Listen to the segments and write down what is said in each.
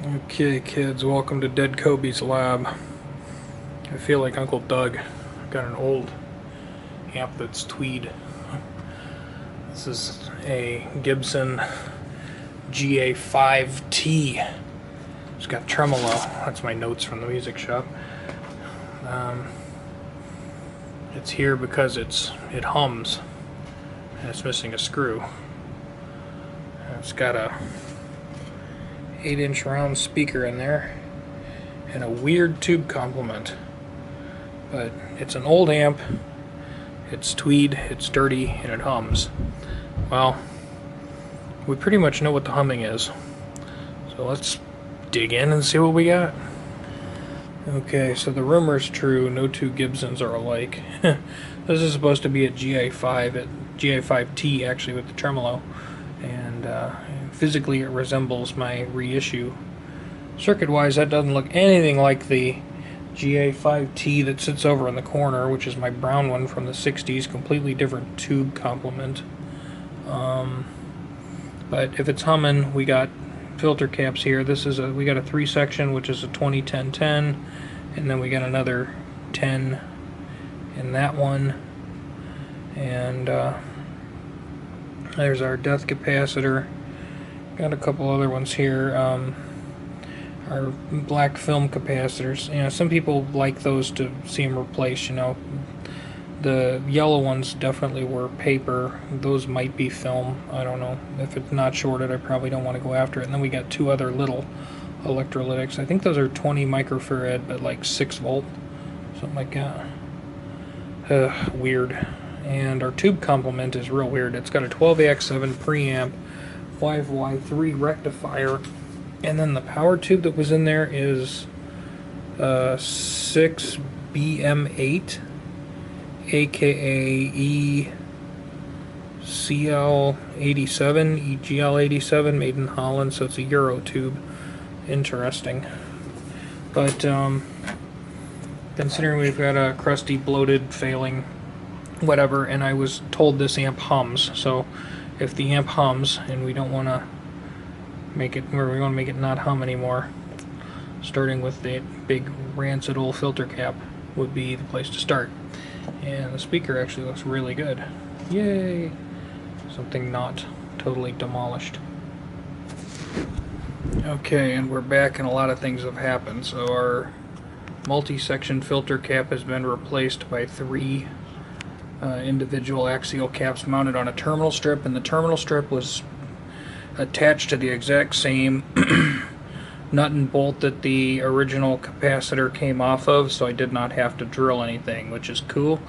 Okay, kids, welcome to Dead Kobe's lab. I feel like Uncle Doug. I've got an old amp that's tweed. This is a Gibson GA-5T. It's got tremolo. That's my notes from the music shop. It's here because it hums and it's missing a screw. It's got a 8-inch round speaker in there and a weird tube complement, but it's an old amp, it's tweed, it's dirty, and it hums. Well, we pretty much know what the humming is, so let's dig in and see what we got. Okay, so the rumor's true, no two Gibsons are alike. This is supposed to be a GA-5T actually, with the tremolo, and physically it resembles my reissue. Circuit-wise, that doesn't look anything like the GA-5T that sits over in the corner, which is my brown one from the 60s, completely different tube complement. But if it's humming, we got filter caps here. We got a 3-section, which is a 20-10-10, and then we got another 10 in that one, and there's our death capacitor. Got a couple other ones here. Our black film capacitors. You know, some people like those to see them replaced. You know, the yellow ones definitely were paper. Those might be film. I don't know. If it's not shorted, I probably don't want to go after it. And then we got two other little electrolytics. I think those are 20 microfarad, but like 6 volt, something like that. Weird. And our tube complement is real weird. It's got a 12AX7 preamp, 5Y3 rectifier, and then the power tube that was in there is 6BM8, aka ECL87, EGL87, made in Holland, so it's a Euro tube. Interesting. But considering we've got a crusty, bloated, failing whatever, and I was told this amp hums, so if the amp hums and we don't want to make it, or we want to make it not hum anymore, starting with the big rancid old filter cap would be the place to start. And the speaker actually looks really good. Yay! Something not totally demolished. Okay, and we're back, and a lot of things have happened. So our multi-section filter cap has been replaced by 3 individual axial caps mounted on a terminal strip, and the terminal strip was attached to the exact same nut and bolt that the original capacitor came off of, so I did not have to drill anything, which is cool.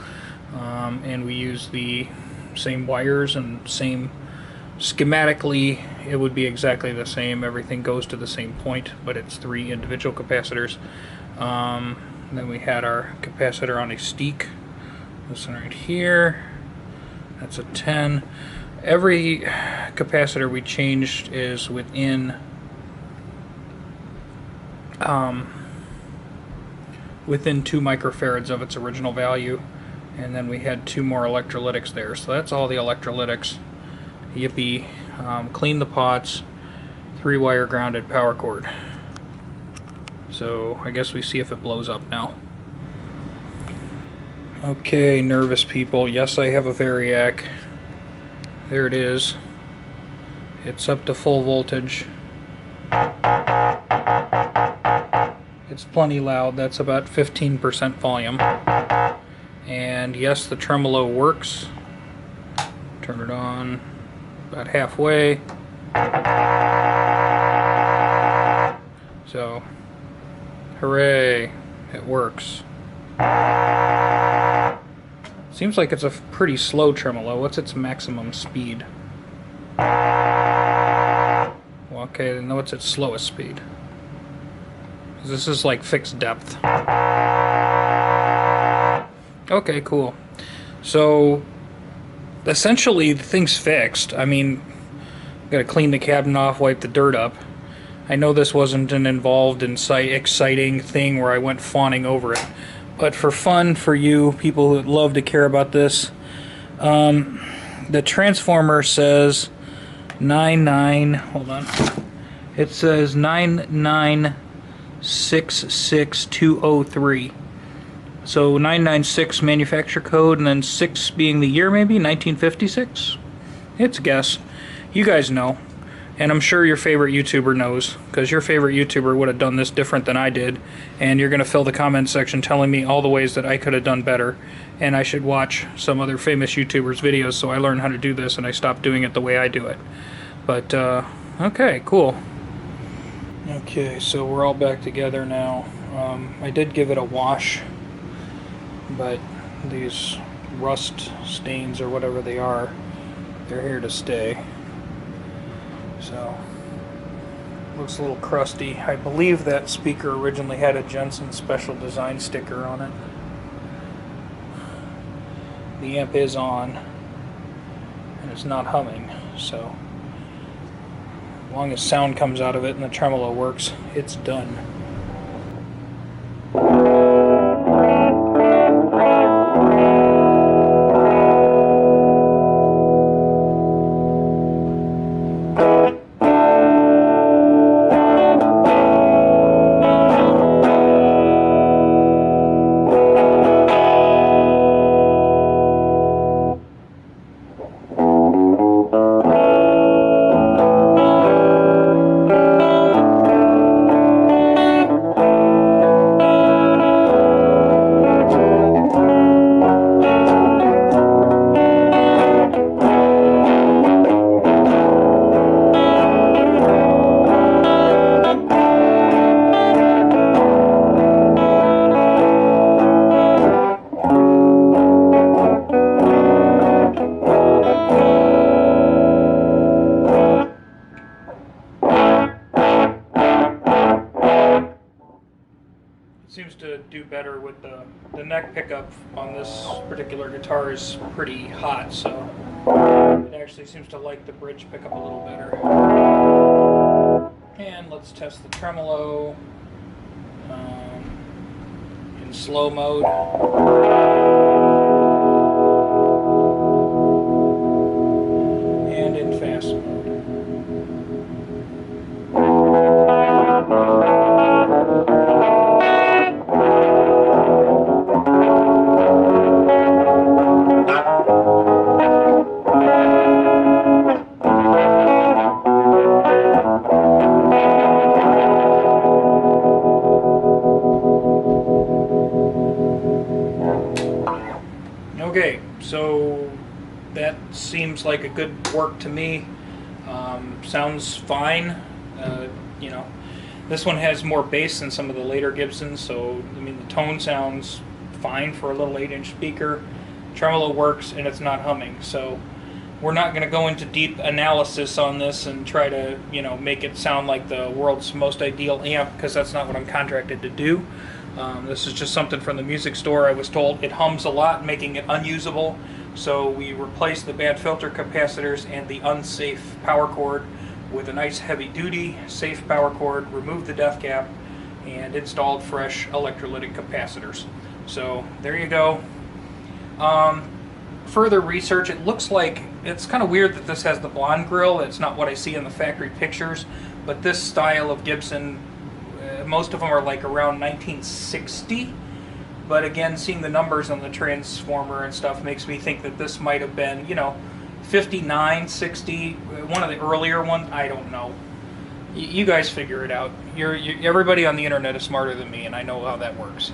And we use the same wires and same schematically, it would be exactly the same. Everything goes to the same point, but it's 3 individual capacitors. Then we had our capacitor on a steek. This one right here, that's a 10. Every capacitor we changed is within 2 microfarads of its original value, and then we had 2 more electrolytics there. So that's all the electrolytics. Yippee. Clean the pots, 3-wire grounded power cord. So I guess we see if it blows up now. Okay, nervous people. Yes, I have a Variac. There it is. It's up to full voltage. It's plenty loud. That's about 15% volume. And yes, the tremolo works. Turn it on about halfway. So, hooray, it works. Seems like it's a pretty slow tremolo. What's its maximum speed? Well, okay, then what's its slowest speed? This is like fixed depth. Okay, cool. So, essentially, the thing's fixed. I mean, gotta clean the cabinet off, wipe the dirt up. I know this wasn't an involved and exciting thing where I went fawning over it. But for fun, for you people who love to care about this, the transformer says 99, hold on, It says 9966203. So 996 manufacturer code, and then 6 being the year, maybe 1956. It's a guess. You guys know, and I'm sure your favorite YouTuber knows, because your favorite YouTuber would have done this different than I did, and you're going to fill the comment section telling me all the ways that I could have done better, and I should watch some other famous YouTubers' videos so I learn how to do this and I stop doing it the way I do it. But, okay, cool. Okay, so we're all back together now. I did give it a wash, but these rust stains or whatever they are, they're here to stay. So, looks a little crusty. I believe that speaker originally had a Jensen special design sticker on it. The amp is on, and it's not humming, so as long as sound comes out of it and the tremolo works, it's done. Seems to do better with the neck pickup on this particular guitar is pretty hot, so it actually seems to like the bridge pickup a little better. And let's test the tremolo in slow mode. And in fast mode. Okay, so that seems like a good work to me. Sounds fine. You know, this one has more bass than some of the later Gibsons, so I mean the tone sounds fine for a little 8-inch speaker. Tremolo works and it's not humming, so we're not going to go into deep analysis on this and try to, you know, make it sound like the world's most ideal amp, because that's not what I'm contracted to do. This is just something from the music store. I was told it hums a lot, making it unusable, so we replaced the bad filter capacitors and the unsafe power cord with a nice heavy-duty safe power cord, removed the def cap, and installed fresh electrolytic capacitors. So there you go. Further research, it looks like it's kind of weird that this has the blonde grill. It's not what I see in the factory pictures, but this style of Gibson, most of them are like around 1960, but again, seeing the numbers on the transformer and stuff makes me think that this might have been, you know, 59, 60, one of the earlier ones. I don't know. You guys figure it out. Everybody on the internet is smarter than me, and I know how that works.